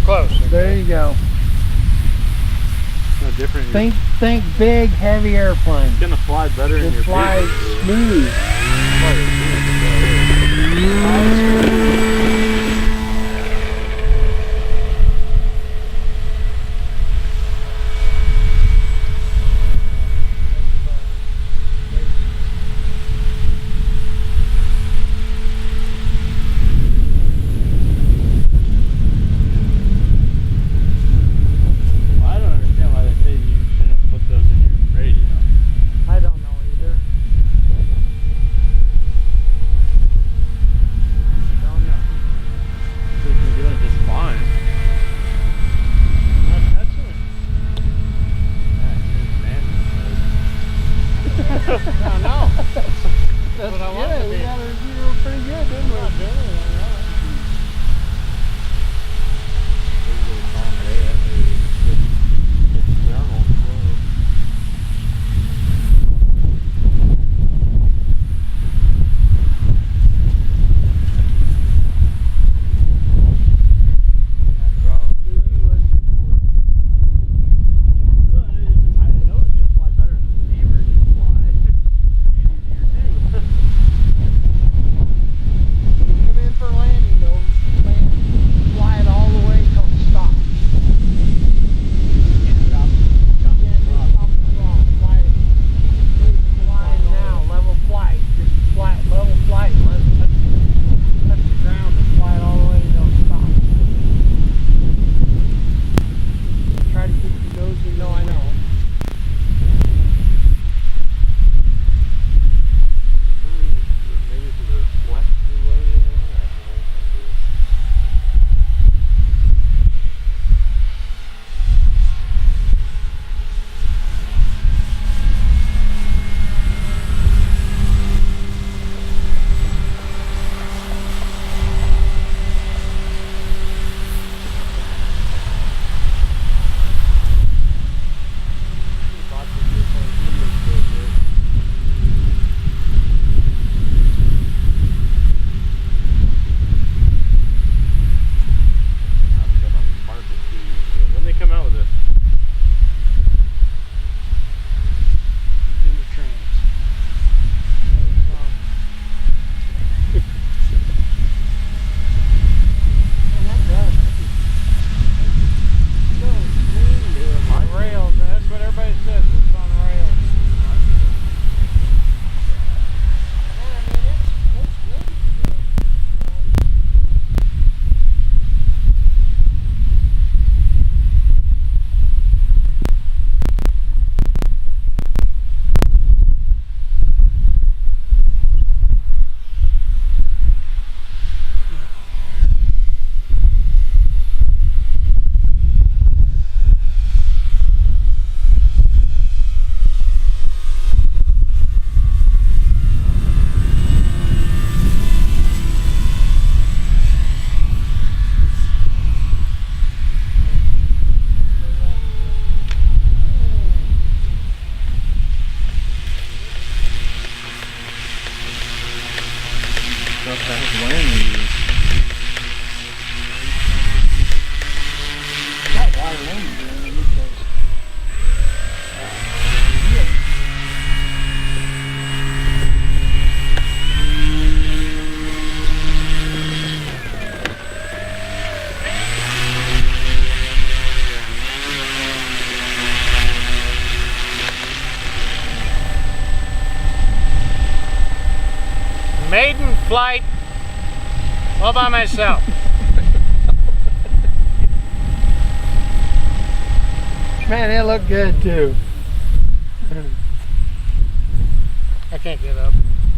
Close. Okay. There you go. No different. Think big, heavy airplane. It's gonna fly better in It your flies smooth. I don't understand why they say you shouldn't put those in your radio. I don't know either. I don't know. They've been doing just fine. I'm not touching it. Yeah, you're in man mode. I know. That's what I wanted to we be. got our zero pretty good, didn't we? I'm not doing anything wrong. Come in for landing, though. Land, fly it all the way until it stops. Stop the throttle. Fly it. Fly it now. Level flight. Just fly it, level flight. And let it touch the ground and fly it all the way until it stops. Try to keep your nose in. No, I know. Maybe to reflect the way you know. When they come out with this, He's in the trance. And that does. So smooth. On rails. That's what everybody says. It's on rails. stuff that's landing you. Got wide range there underneath those. Maiden flight all by myself. Man, it looked good too. I can't get up.